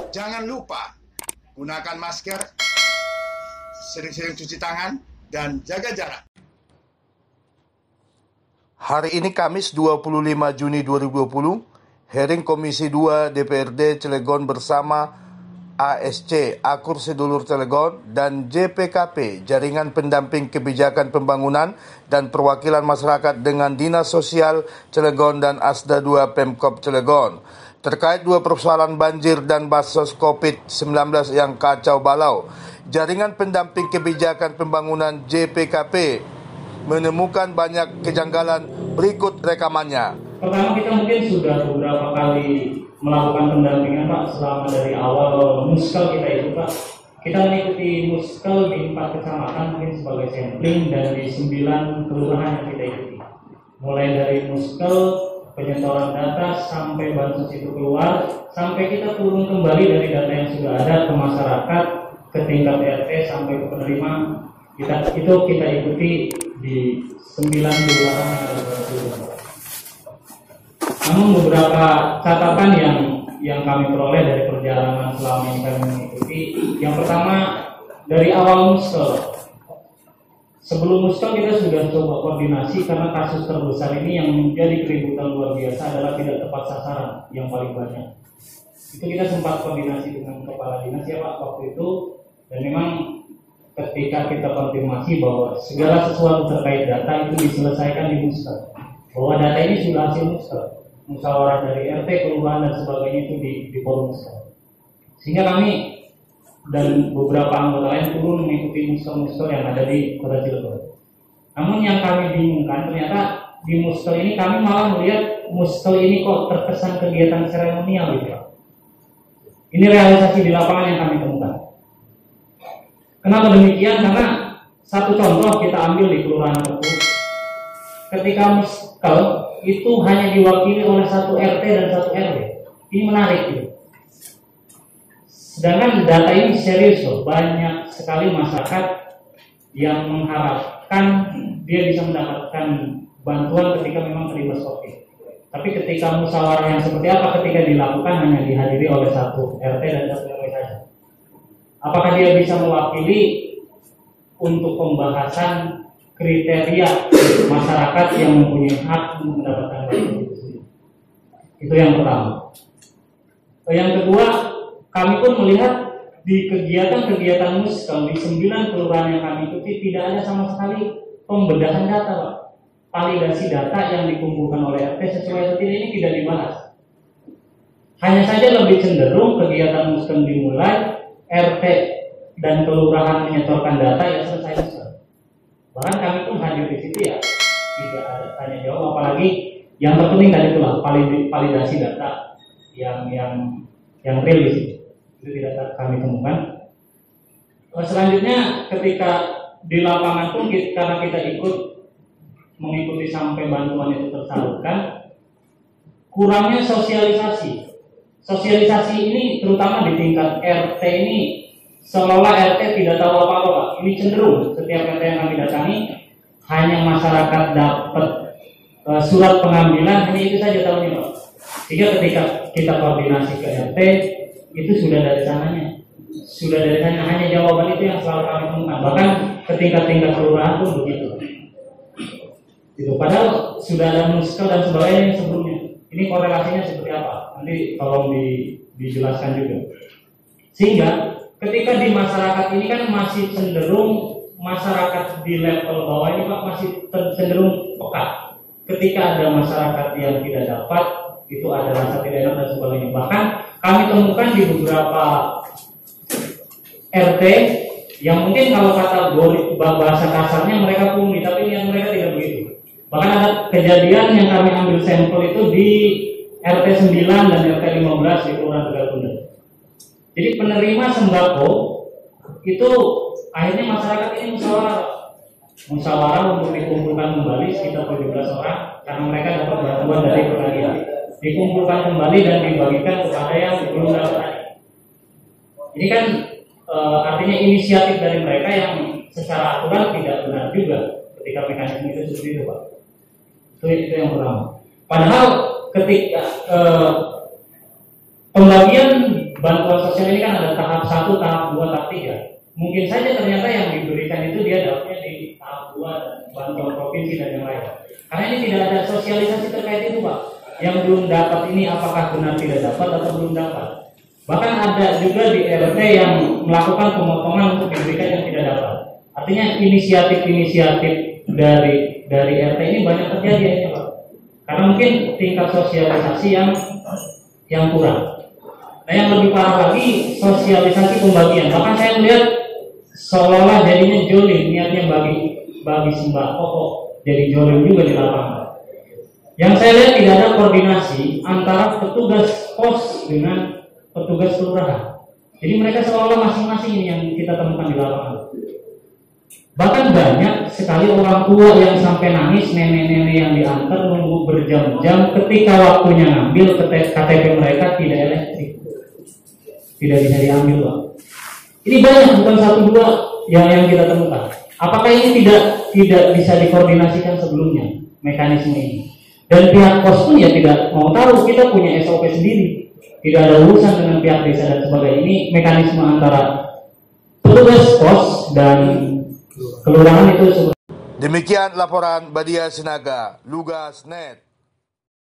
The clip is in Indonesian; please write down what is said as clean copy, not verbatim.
Jangan lupa gunakan masker, sering-sering cuci tangan, dan jaga jarak. Hari ini Kamis 25 Juni 2020, hearing Komisi 2 DPRD Cilegon bersama ASC, Akur Sedulur Cilegon, dan JPKP, Jaringan Pendamping Kebijakan Pembangunan dan Perwakilan Masyarakat dengan Dinas Sosial Cilegon dan Asda 2 Pemkop Cilegon, terkait dua persoalan banjir dan bansos COVID-19 yang kacau balau. Jaringan Pendamping Kebijakan Pembangunan JPKP menemukan banyak kejanggalan, berikut rekamannya. Pertama, kita mungkin sudah beberapa kali melakukan pendampingan Pak selama dari awal muskel kita itu Pak. Kita mengikuti muskel di 4 kecamatan mungkin sebagai sampling dan di 9 kelurahan yang kita ikuti. Mulai dari muskel, penyetoran data sampai bansos itu keluar, sampai kita turun kembali dari data yang sudah ada ke masyarakat, ke tingkat RT sampai ke penerima. Kita ikuti di 9 kelurahan yang ada di Cilegon. Namun beberapa catatan yang kami peroleh dari perjalanan selama ini kami mengikuti, yang pertama dari awal muskel. Sebelum muskel kita sudah coba koordinasi karena kasus terbesar ini yang menjadi keributan luar biasa adalah tidak tepat sasaran yang paling banyak. Itu kita sempat koordinasi dengan kepala dinas ya Pak waktu itu, dan memang ketika kita konfirmasi bahwa segala sesuatu terkait data itu diselesaikan di muskel, bahwa data ini sudah hasil muskel, musyawarah dari RT, kelurahan dan sebagainya itu di forum muskel. Sehingga kami dan beberapa anggota lain turun mengikuti muskel-muskel yang ada di Kota Cilegon. Namun yang kami bingungkan ternyata di muskel ini kami malah melihat muskel ini kok terkesan kegiatan seremonial gitu ya. Ini realisasi di lapangan yang kami temukan. Kenapa demikian? Karena satu contoh kita ambil di Kelurahan Tepu. Ketika muskel itu hanya diwakili oleh satu RT dan satu RW. Ini menarik gitu. Sedangkan data ini serius loh. Banyak sekali masyarakat yang mengharapkan dia bisa mendapatkan bantuan ketika memang terlibat COVID. Tapi ketika musyawarah yang seperti apa ketika dilakukan hanya dihadiri oleh satu RT dan satu RW saja. Apakah dia bisa mewakili untuk pembahasan kriteria masyarakat yang mempunyai hak untuk mendapatkan bantuan itu? Itu yang pertama. Yang kedua, kami pun melihat di kegiatan-kegiatan muskel di 9 kelurahan yang kami ikuti tidak ada sama sekali pembedahan data Pak. Validasi data yang dikumpulkan oleh RT sesuai atau tidak ini tidak dibahas. Hanya saja lebih cenderung kegiatan muskel dimulai, RT dan kelurahan menyetorkan data yang selesai muskel. Bahkan kami pun hadir di situ ya, tidak ada tanya jawab, apalagi yang terpenting tadi itulah validasi data yang real di situ. Itu tidak kami temukan. Selanjutnya ketika di lapangan pun karena kita ikut mengikuti sampai bantuan itu tersalurkan, kurangnya sosialisasi. Sosialisasi ini terutama di tingkat RT ini seolah RT tidak tahu apa-apa Pak. Ini cenderung setiap RT yang kami datangi hanya masyarakat dapat surat pengambilan hanya itu saja tahunya Pak. Sehingga ketika kita koordinasi ke RT itu sudah dari sananya, hanya jawaban itu yang selalu kami temukan. Bahkan ke tingkat-tingkat kelurahan pun begitu. Itu padahal sudah ada muskel dan sebagainya sebelumnya. Ini korelasinya seperti apa? Nanti tolong dijelaskan juga. Sehingga ketika di masyarakat ini kan masih cenderung masyarakat di level bawah ini Pak masih cenderung peka. Ketika ada masyarakat yang tidak dapat, itu ada rasa tidak enak dan sebagainya. Bahkan kami temukan di beberapa RT yang mungkin kalau kata bahasa kasarnya mereka pungli, tapi yang mereka tidak begitu. Bahkan ada kejadian yang kami ambil sampel itu di RT 9 dan RT 15 di Kelurahan Tegalkuda. Jadi penerima sembako itu akhirnya masyarakat ini musyawarah untuk dikumpulkan kembali sekitar 17 orang karena mereka dapat bantuan dari pengadilan. Dikumpulkan kembali dan dibagikan kepada yang belum dapat. Ini kan artinya inisiatif dari mereka yang secara aturan tidak benar juga ketika mekanisme itu seperti itu Pak. Itu yang pertama. Padahal ketika pembagian bantuan sosial ini kan ada tahap 1, tahap 2, tahap 3. Mungkin saja ternyata yang diberikan itu dia dapatnya di tahap 2, bantuan provinsi dan yang lain. Karena ini tidak ada sosialisasi terkait itu, Pak. Yang belum dapat ini apakah benar tidak dapat atau belum dapat. Bahkan ada juga di RT yang melakukan pemotongan untuk diberikan yang tidak dapat. Artinya inisiatif-inisiatif dari RT ini banyak terjadi ya, Pak. Karena mungkin tingkat sosialisasi yang kurang. Nah, yang lebih parah lagi sosialisasi pembagian. Bahkan saya melihat seolah-olah jadinya jolim, niatnya bagi sembako kok jadi jolim juga di lapangan. Yang saya lihat tidak ada koordinasi antara petugas pos dengan petugas kelurahan. Jadi mereka seolah-olah masing-masing ini yang kita temukan di lapangan. Bahkan banyak sekali orang tua yang sampai nangis, nenek-nenek yang diantar nunggu berjam-jam ketika waktunya ngambil KTP mereka tidak elektrik. Tidak bisa diambil, Pak. Ini banyak, bukan 1-2 yang kita temukan. Apakah ini tidak bisa dikoordinasikan sebelumnya mekanisme ini? Dan pihak pos pun ya tidak mau tahu, kita punya SOP sendiri. Tidak ada urusan dengan pihak desa dan sebagainya. Ini mekanisme antara petugas pos dan kelurahan itu. Demikian laporan Badia Sinaga, Lugas Net.